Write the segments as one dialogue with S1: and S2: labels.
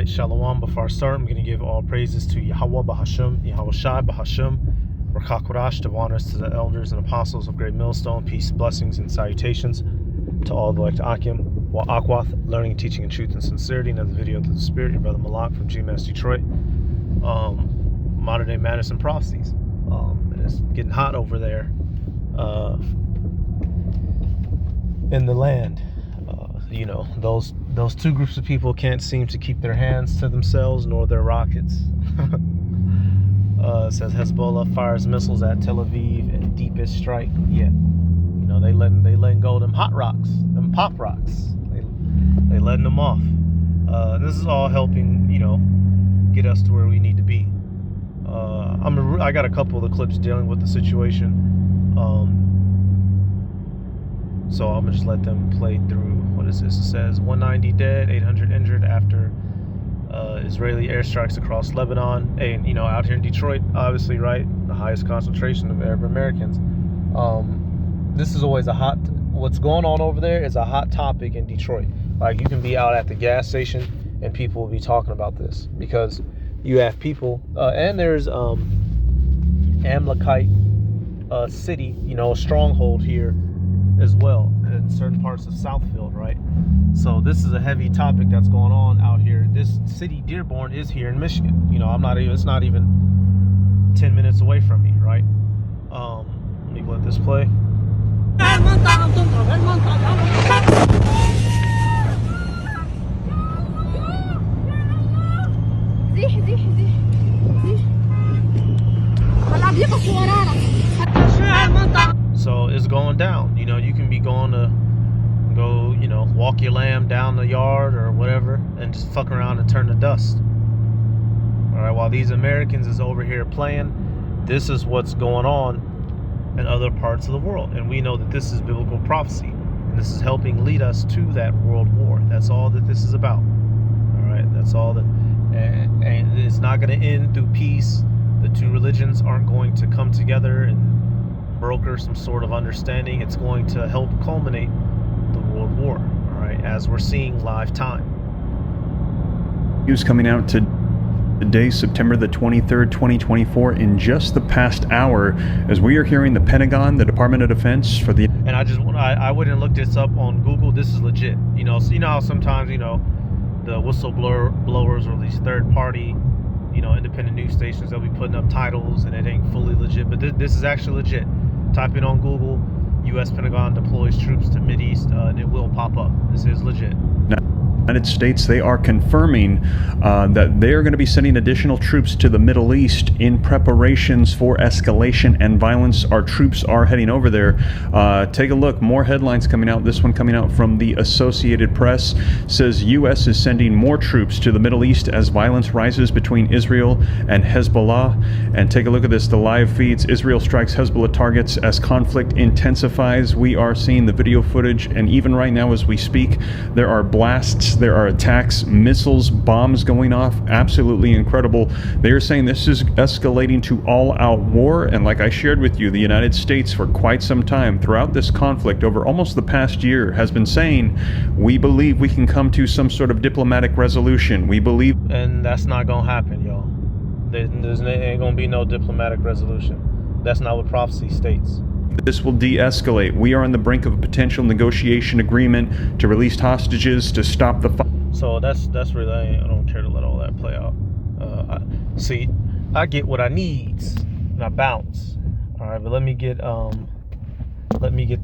S1: right, Shalom. Before I start, I'm going to give all praises to Yahweh Bahasham, Yahweh Shai Bahasham, Rakakwadash, to honors to the elders and apostles of Great Millstone, peace, blessings, and salutations to all the elect Akim, Wa Akwath, learning, teaching, and truth and sincerity. Another video of the Spirit, your brother Malak from GMS Detroit. Modern day Madness and Prophecies. And it's getting hot over there in the land. You know, those two groups of people can't seem to keep their hands to themselves nor their rockets. It says Hezbollah fires missiles at Tel Aviv in deepest strike yet. You know, they letting go of them hot rocks, them pop rocks. They letting them off. This is all helping, you know, get us to where we need to be. I got a couple of the clips dealing with the situation. So I'm gonna just let them play through. What is this? It says 190 dead, 800 injured after Israeli airstrikes across Lebanon. And you know, out here in Detroit, obviously, right, the highest concentration of Arab Americans. This is always what's going on over there is a hot topic in Detroit. Like, you can be out at the gas station and people will be talking about this because you have people, and there's Amalekite city, you know, a stronghold here as well in certain parts of Southfield, right? So this is a heavy topic that's going on out here. This city, Dearborn, is here in Michigan. You know, it's not even 10 minutes away from me, right? Let me let this play. So it's going down. You know, you can be going to go, you know, walk your lamb down the yard or whatever and just fuck around and turn to dust. All right, while these Americans is over here playing, this is what's going on in other parts of the world. And we know that this is biblical prophecy. And this is helping lead us to that world war. That's all that this is about. All right, that's all that. And it's not going to end through peace. The two religions aren't going to come together and broker some sort of understanding. It's going to help culminate the world war, all right, as we're seeing live time.
S2: News coming out today, September the 23rd, 2024, in just the past hour, as we are hearing the Pentagon, the Department of Defense for the...
S1: And I went and looked this up on Google. This is legit. You know, so you know how sometimes, you know, the whistleblowers or these third-party, you know, independent news stations, they'll be putting up titles and it ain't fully legit, but this is actually legit. Type in on Google, U.S. Pentagon deploys troops to Mideast, and it will pop up. This is legit.
S2: United States, they are confirming that they are going to be sending additional troops to the Middle East in preparations for escalation and violence. Our troops are heading over there. Take a look. More headlines coming out. This one coming out from the Associated Press says U.S. is sending more troops to the Middle East as violence rises between Israel and Hezbollah. And take a look at this. The live feeds. Israel strikes Hezbollah targets as conflict intensifies. We are seeing the video footage, and even right now as we speak, there are blasts. There are attacks, missiles, bombs going off. Absolutely incredible. They are saying this is escalating to all-out war. And like I shared with you, the United States for quite some time throughout this conflict over almost the past year has been saying, we believe we can come to some sort of diplomatic resolution. We believe...
S1: And that's not going to happen, y'all. There ain't going to be no diplomatic resolution. That's not what prophecy states.
S2: This will de-escalate. We are on the brink of a potential negotiation agreement to release hostages to stop the fight.
S1: So that's really, I don't care to let all that play out. I get what I need and I bounce. All right, but let me get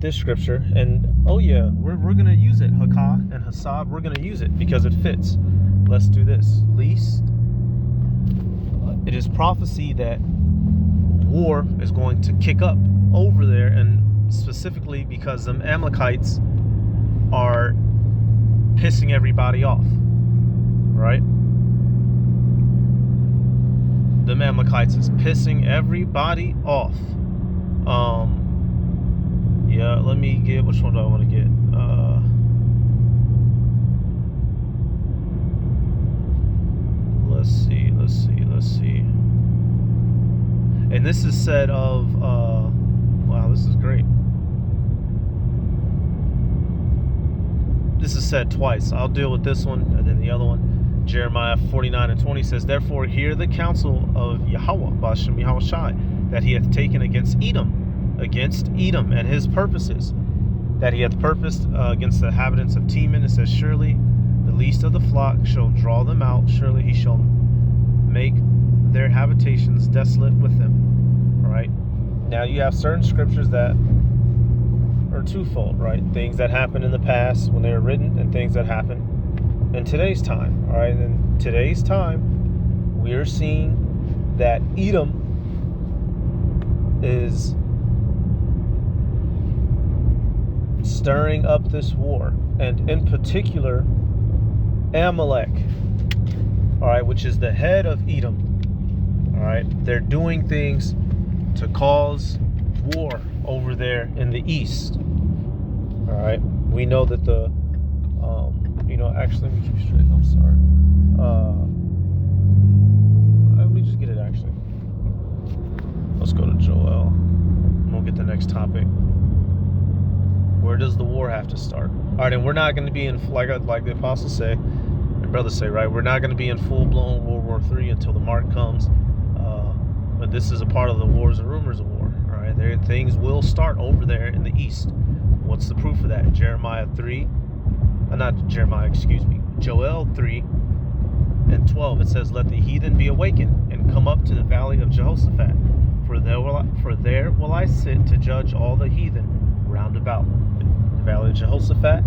S1: this scripture, and oh yeah, we're gonna use it. Hakah and Hasab, we're gonna use it because it fits. Let's do this. Least it is prophecy that war is going to kick up over there, and specifically because them Amalekites are pissing everybody off, right? Them Amalekites is pissing everybody off. Yeah, let me get, which one do I want to get? Let's see. And this is said of, wow, this is great. This is said twice. I'll deal with this one and then the other one. Jeremiah 49:20 says, "Therefore hear the counsel of Yahweh, Bashem Yahweh Shai, that he hath taken against Edom and his purposes, that he hath purposed against the inhabitants of Teman. It says, surely the least of the flock shall draw them out. Surely he shall make their habitations desolate with them." All right. Now you have certain scriptures that are twofold, right? Things that happened in the past when they were written, and things that happen in today's time. All right. And in today's time, we are seeing that Edom is stirring up this war, and in particular Amalek, all right, which is the head of Edom. All right, they're doing things to cause war over there in the east. All right, we know that the actually, let me keep straight. I'm sorry. Let me just get it. Actually, let's go to Joel. And we'll get the next topic. Where does the war have to start? All right, and we're not going to be in, like the apostles say, and brothers say, right? We're not going to be in full-blown World War III until the mark comes. But this is a part of the wars and rumors of war. All right, things will start over there in the east. What's the proof of that? Joel 3:12. It says, "Let the heathen be awakened and come up to the valley of Jehoshaphat, for there will I sit to judge all the heathen round about." The valley of Jehoshaphat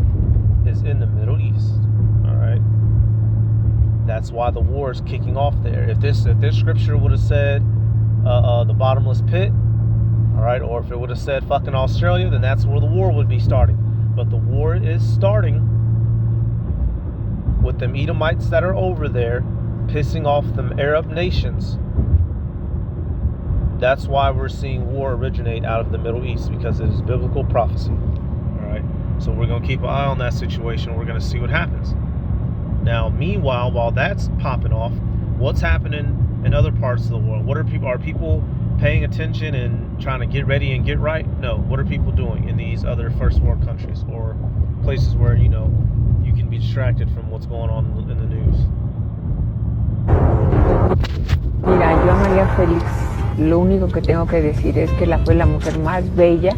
S1: is in the Middle East. All right, that's why the war is kicking off there. If this scripture would have said the bottomless pit, all right, or if it would have said fucking Australia, then that's where the war would be starting. But the war is starting with them Edomites that are over there pissing off them Arab nations. That's why we're seeing war originate out of the Middle East, because it is biblical prophecy. All right, so we're going to keep an eye on that situation. We're going to see what happens. Now, meanwhile, while that's popping off, what's happening in other parts of the world? Are people paying attention and trying to get ready and get right? No. What are people doing in these other first world countries, or places where you can be distracted from what's going on in the news?
S3: Mira, yo a María Félix lo único que tengo que decir es que fue la mujer más bella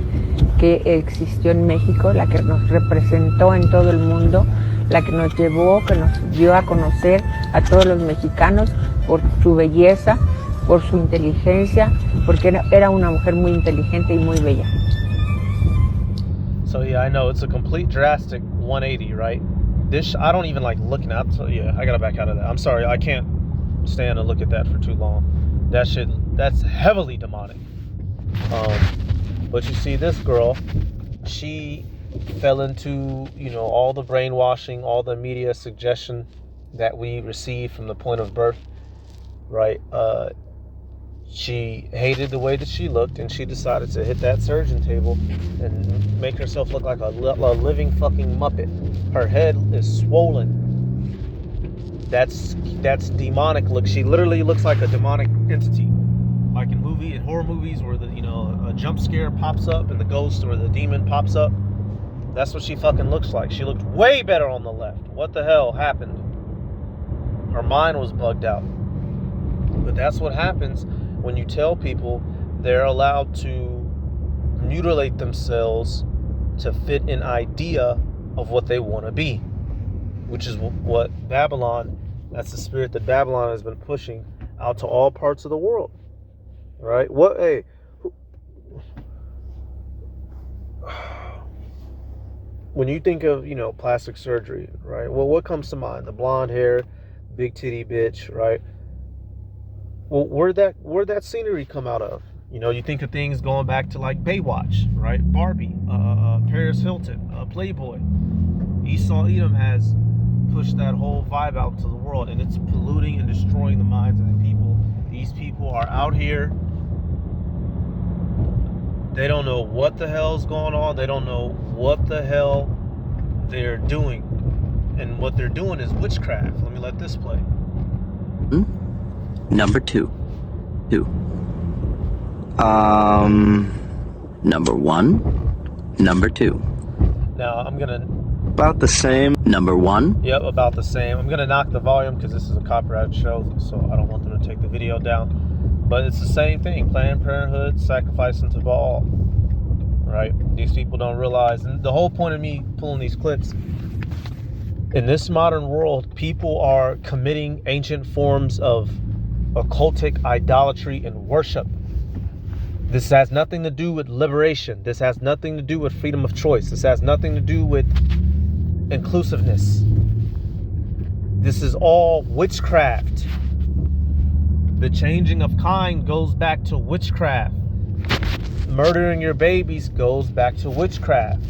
S3: que existió en México, la que nos representó en todo el mundo, la que nos llevó, que nos dio a conocer a todos los mexicanos por su belleza, por su inteligencia, porque era una mujer muy inteligente y muy bella.
S1: So yeah, I know it's a complete drastic 180, right? I don't even like looking at. So yeah, I gotta back out of that. I'm sorry, I can't stand to look at that for too long. That's heavily demonic. But you see, this girl, she fell into all the brainwashing, all the media suggestion that we receive from the point of birth, right? She hated the way that she looked, and she decided to hit that surgeon table and make herself look like a living fucking Muppet. Her head is swollen. That's demonic look. She literally looks like a demonic entity, like in horror movies where a jump scare pops up and the ghost or the demon pops up. That's what she fucking looks like. She looked way better on the left. What the hell happened? Her mind was bugged out. But that's what happens when you tell people they're allowed to mutilate themselves to fit an idea of what they want to be, which is what Babylon, that's the spirit that Babylon has been pushing out to all parts of the world, right? When you think of, plastic surgery, right? Well, what comes to mind? The blonde hair, big titty bitch, right? Well, where'd that scenery come out of? You think of things going back to like Baywatch, right? Barbie, Paris Hilton, Playboy. Esau Edom has pushed that whole vibe out to the world, and it's polluting and destroying the minds of the people. These people are out here. They don't know what the hell's going on. They don't know what the hell they're doing. And what they're doing is witchcraft. Let me let this play.
S4: Number two. Number one. Number two.
S1: Now, I'm going to
S4: about the same. Number one.
S1: Yep, about the same. I'm gonna knock the volume because this is a copyrighted show, so I don't want them to take the video down. But it's the same thing. Planned Parenthood, sacrificing to Baal. Right? These people don't realize. And the whole point of me pulling these clips, in this modern world, people are committing ancient forms of occultic idolatry and worship. This has nothing to do with liberation. This has nothing to do with freedom of choice. This has nothing to do with inclusiveness. This is all witchcraft. The changing of kind goes back to witchcraft. Murdering your babies goes back to witchcraft.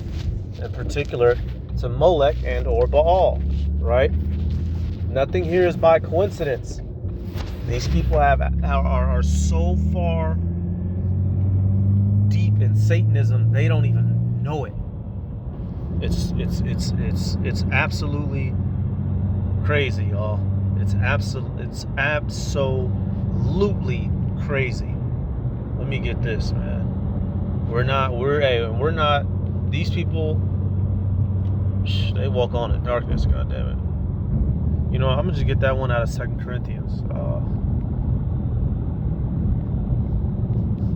S1: In particular, to Molech and or Baal, right? Nothing here is by coincidence. These people are so far deep in Satanism, they don't even know it. It's absolutely crazy, y'all. It's absolutely crazy. Let me get this, man. We're not. These people, they walk on in darkness. God damn it. You know, I'm gonna just get that one out of 2 Corinthians.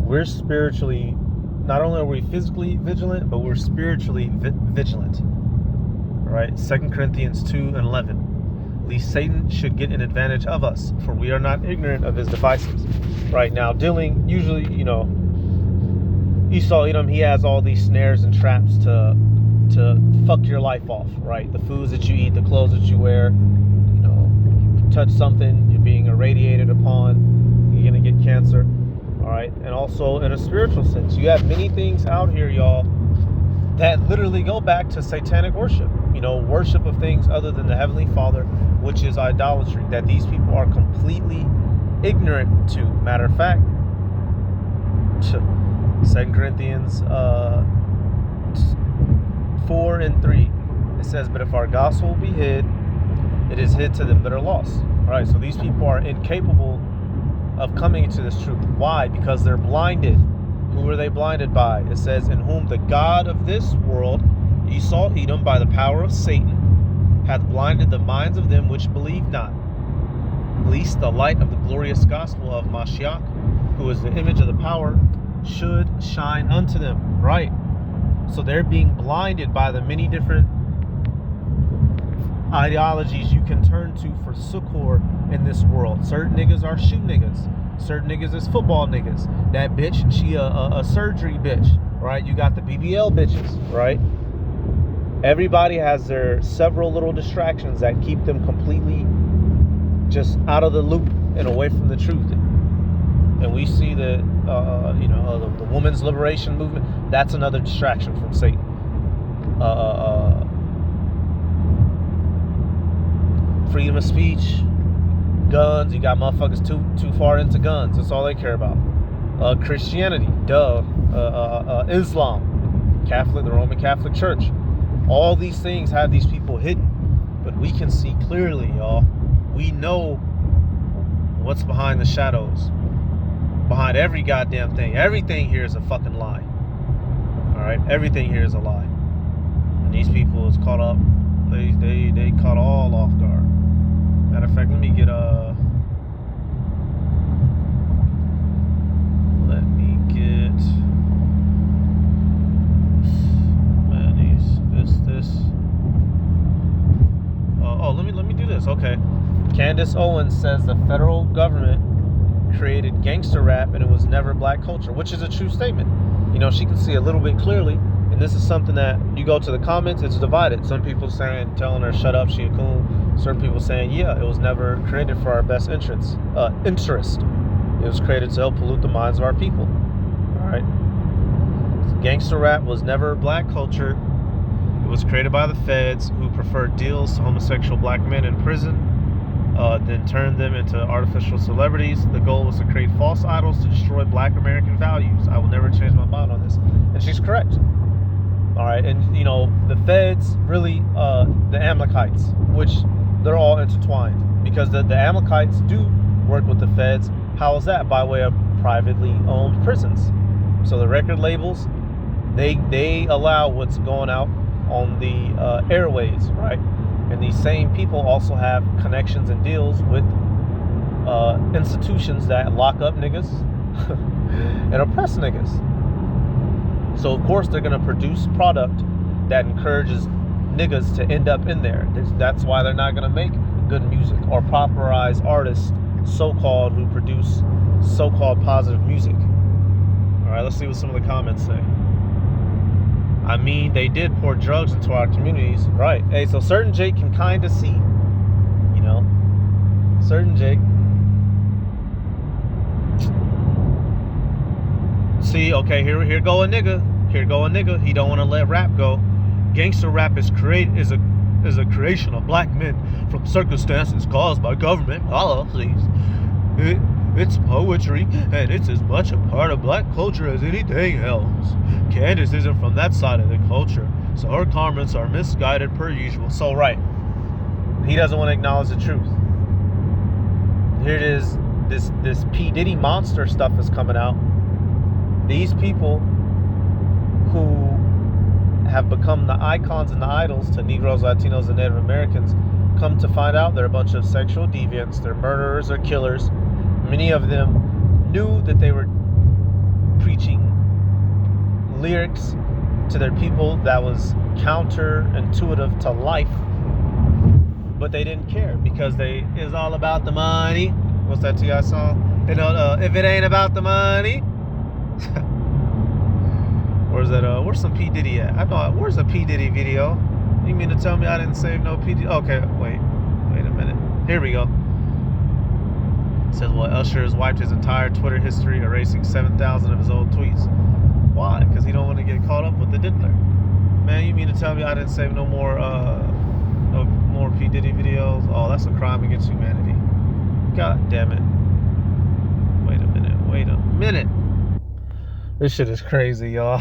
S1: We're spiritually, not only are we physically vigilant, but we're spiritually vigilant. Right? 2 Corinthians 2:11. Least Satan should get an advantage of us, for we are not ignorant of his devices. Right now, dealing usually, you know, Esau, Edom, he has all these snares and traps to fuck your life off, right? The foods that you eat, the clothes that you wear, you know, you touch something, you're being irradiated upon, you're gonna get cancer, all right? And also in a spiritual sense, you have many things out here, y'all, that literally go back to satanic worship, you know, worship of things other than the Heavenly Father, which is idolatry, that these people are completely ignorant to. Matter of fact, 2 Corinthians 4:3, it says, but if our gospel be hid, it is hid to them that are lost. All right, so these people are incapable of coming to this truth. Why? Because they're blinded. Who are they blinded by? It says, in whom the God of this world, Esau, Edom, by the power of Satan, hath blinded the minds of them which believe not, lest the light of the glorious gospel of Mashiach, who is the image of the power, should shine unto them. Right? So they're being blinded by the many different ideologies you can turn to for succor in this world. Certain niggas are shoe niggas. Certain niggas is football niggas. That bitch, she a surgery bitch. Right? You got the BBL bitches. Right? Everybody has their several little distractions that keep them completely just out of the loop and away from the truth. And we see that, the women's liberation movement, that's another distraction from Satan. Freedom of speech, guns, you got motherfuckers too far into guns. That's all they care about. Christianity, Islam, Catholic, the Roman Catholic Church. All these things have these people hidden. But we can see clearly, y'all. We know what's behind the shadows. Behind every goddamn thing. Everything here is a fucking lie. Alright? Everything here is a lie. And these people is caught up. They caught all off guard. Matter of fact, let me get let me do this. Okay. Candace Owens says the federal government created gangster rap and it was never black culture, which is a true statement. You know, she can see a little bit clearly, and this is something that you go to the comments, it's divided. Some people telling her shut up, she a coon. Certain people saying, yeah, it was never created for our best interest. It was created to help pollute the minds of our people. All right. Gangster rap was never black culture. It was created by the feds, who preferred deals to homosexual black men in prison, then turned them into artificial celebrities. The goal was to create false idols to destroy black American values. I will never change my mind on this. And she's correct. All right, and you know, the feds, really, the Amalekites, which they're all intertwined, because the Amalekites do work with the feds. How is that? By way of privately owned prisons. So the record labels, they allow what's going out on the airways, right? And these same people also have connections and deals with institutions that lock up niggas and oppress niggas. So of course they're gonna produce product that encourages niggas to end up in there. That's why they're not gonna make good music or popularize artists, so-called, who produce so-called positive music. All right, let's see what some of the comments say. I mean, they did pour drugs into our communities, right? Hey, so certain Jake can kind of see, you know, certain Jake. See, okay, here go a nigga. Here go a nigga. He don't want to let rap go. Gangster rap is a creation of black men from circumstances caused by government policies. It's poetry, and it's as much a part of black culture as anything else. Candace isn't from that side of the culture, so her comments are misguided per usual. So right, he doesn't want to acknowledge the truth. Here it is. This P. Diddy monster stuff is coming out. These people who have become the icons and the idols to Negroes, Latinos, and Native Americans come to find out they're a bunch of sexual deviants, they're murderers or killers. Many of them knew that they were preaching lyrics to their people that was counterintuitive to life, but they didn't care because it's all about the money. What's that T.I. song? You know, if it ain't about the money. Where's that? Where's some P. Diddy at? I know. Where's a P. Diddy video? You mean to tell me I didn't save no P. Diddy? Okay, wait a minute. Here we go. It says, well, Usher has wiped his entire Twitter history, erasing 7,000 of his old tweets. Why? Because he don't want to get caught up with the diddler. Man, you mean to tell me I didn't save no more P. Diddy videos? Oh, that's a crime against humanity. God damn it. Wait a minute. This shit is crazy, y'all.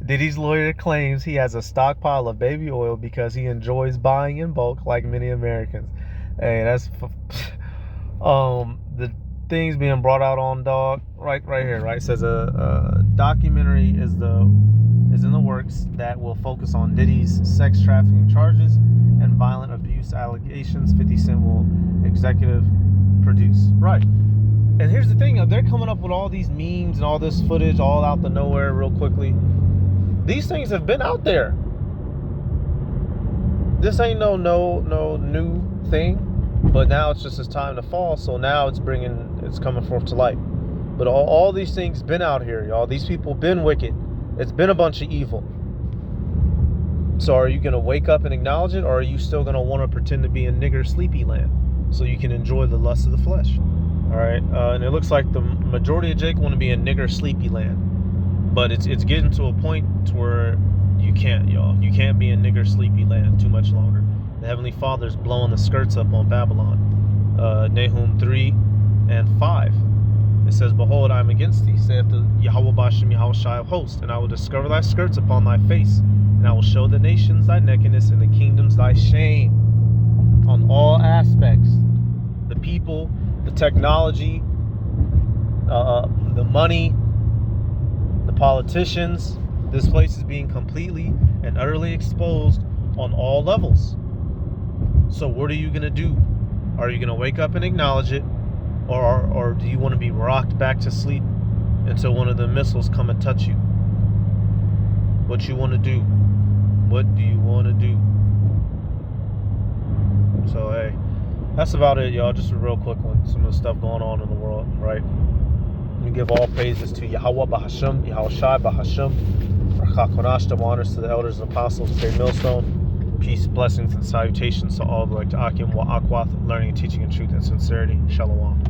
S1: Diddy's lawyer claims he has a stockpile of baby oil because he enjoys buying in bulk like many Americans. Hey, that's the things being brought out on dog right here, right? It says a documentary is in the works that will focus on Diddy's sex trafficking charges and violent abuse allegations. 50 Cent will executive produce. Right. And here's the thing, they're coming up with all these memes and all this footage all out the nowhere real quickly. These things have been out there. This ain't no new thing, but now it's just time to fall, so now it's coming forth to light. But all these things been out here, y'all. These people been wicked. It's been a bunch of evil. So are you gonna wake up and acknowledge it, or are you still gonna want to pretend to be in nigger sleepy land so you can enjoy the lust of the flesh? All right, and it looks like the majority of Jake want to be in nigger sleepy land, but it's getting to a point to where you can't, y'all. You can't be in nigger sleepy land too much longer. The Heavenly Father's blowing the skirts up on Babylon. Nahum 3 and 5. It says, "Behold, I am against thee, saith the Yahweh Bashem Yahweh Shai of hosts, and I will discover thy skirts upon thy face, and I will show the nations thy nakedness, and the kingdoms thy shame." On all aspects, the people, the technology, the money, the politicians. This place is being completely and utterly exposed on all levels. So what are you going to do? Are you going to wake up and acknowledge it? Or do you want to be rocked back to sleep until one of the missiles come and touch you? What you want to do? What do you want to do? So, hey, that's about it, y'all. Just a real quick one. Some of the stuff going on in the world, right? We give all praises to Yahweh Bahashem, Yahweh Shai Bahashem. Rachakonashtam, honors to the elders and apostles of Great Millstone. Peace, blessings, and salutations to all of like to Akim wa Akwath, learning, teaching, and truth and sincerity. Shalom.